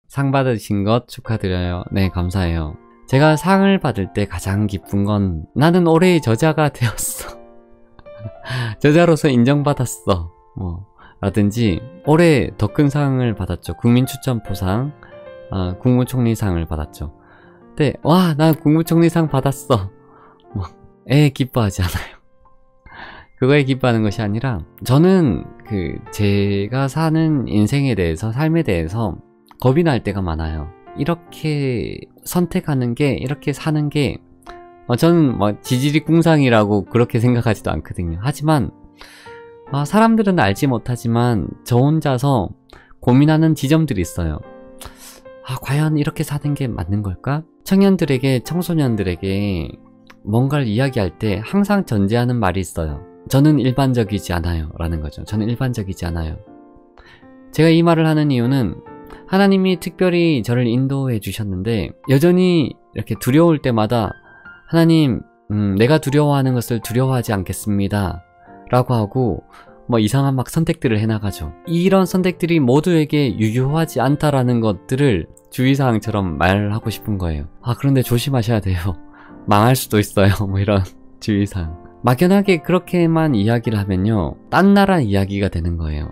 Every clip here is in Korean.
상 받으신 것 축하드려요. 네, 감사해요. 제가 상을 받을 때 가장 기쁜 건 나는 올해의 저자가 되었어. 저자로서 인정받았어. 라든지 올해 더 큰 상을 받았죠. 국민추천포상, 국무총리상을 받았죠. 근데 와, 난 국무총리상 받았어. 기뻐하지 않아요. 그거에 기뻐하는 것이 아니라 저는 제가 사는 인생에 대해서, 삶에 대해서 겁이 날 때가 많아요. 이렇게 선택하는 게, 이렇게 사는 게 저는 지지리 궁상이라고 그렇게 생각하지도 않거든요. 하지만 사람들은 알지 못하지만 저 혼자서 고민하는 지점들이 있어요. 과연 이렇게 사는 게 맞는 걸까? 청년들에게, 청소년들에게 뭔가를 이야기할 때 항상 전제하는 말이 있어요. 저는 일반적이지 않아요 라는 거죠. 저는 일반적이지 않아요. 제가 이 말을 하는 이유는 하나님이 특별히 저를 인도해 주셨는데 여전히 이렇게 두려울 때마다 하나님, 내가 두려워하는 것을 두려워하지 않겠습니다 라고 하고 이상한 선택들을 해나가죠. 이런 선택들이 모두에게 유효하지 않다라는 것들을 주의사항처럼 말하고 싶은 거예요. 그런데 조심하셔야 돼요. 망할 수도 있어요. 이런 주의사항. 막연하게 그렇게만 이야기를 하면요, 딴 나라 이야기가 되는 거예요.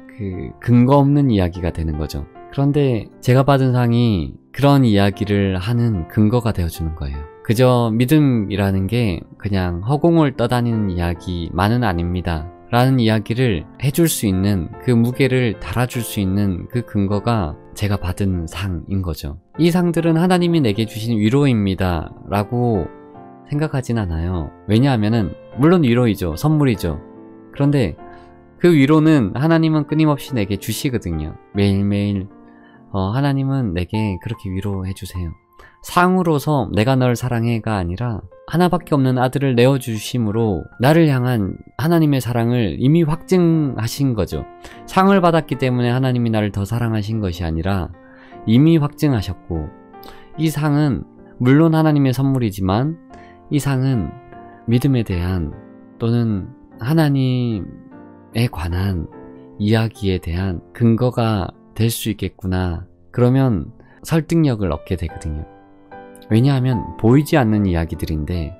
근거 없는 이야기가 되는 거죠. 그런데 제가 받은 상이 그런 이야기를 하는 근거가 되어주는 거예요. 그저 믿음이라는 게 그냥 허공을 떠다니는 이야기만은 아닙니다 라는 이야기를 해줄 수 있는, 그 무게를 달아줄 수 있는 그 근거가 제가 받은 상인 거죠. 이 상들은 하나님이 내게 주신 위로입니다 라고 생각하진 않아요. 왜냐하면은 물론 위로이죠. 선물이죠. 그런데 그 위로는 하나님은 끊임없이 내게 주시거든요. 매일매일 하나님은 내게 그렇게 위로해 주세요. 상으로서 내가 널 사랑해가 아니라 하나밖에 없는 아들을 내어주심으로 나를 향한 하나님의 사랑을 이미 확증하신 거죠. 상을 받았기 때문에 하나님이 나를 더 사랑하신 것이 아니라 이미 확증하셨고, 이 상은 물론 하나님의 선물이지만 이 상은 믿음에 대한, 또는 하나님에 관한 이야기에 대한 근거가 될 수 있겠구나. 그러면 설득력을 얻게 되거든요. 왜냐하면 보이지 않는 이야기들인데,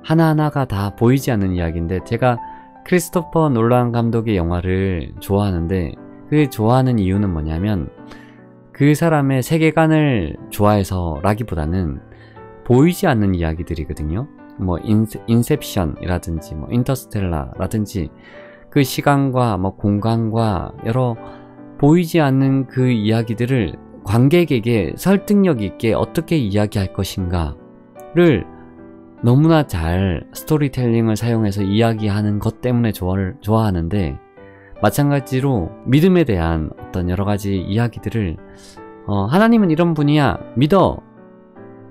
하나하나가 다 보이지 않는 이야기인데, 제가 크리스토퍼 놀란 감독의 영화를 좋아하는데, 그 좋아하는 이유는 뭐냐면 그 사람의 세계관을 좋아해서 라기보다는 보이지 않는 이야기들이거든요. 인셉션이라든지 인터스텔라라든지 그 시간과 공간과 여러 보이지 않는 그 이야기들을 관객에게 설득력 있게 어떻게 이야기할 것인가를 너무나 잘 스토리텔링을 사용해서 이야기하는 것 때문에 좋아하는데, 마찬가지로 믿음에 대한 어떤 여러가지 이야기들을 하나님은 이런 분이야, 믿어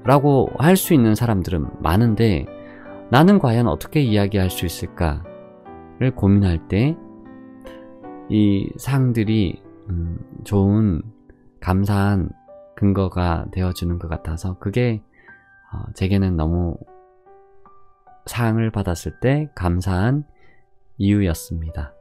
라고 할 수 있는 사람들은 많은데 나는 과연 어떻게 이야기할 수 있을까를 고민할 때 이 상들이 좋은 감사한 근거가 되어주는 것 같아서, 그게 제게는 너무 상을 받았을 때 감사한 이유였습니다.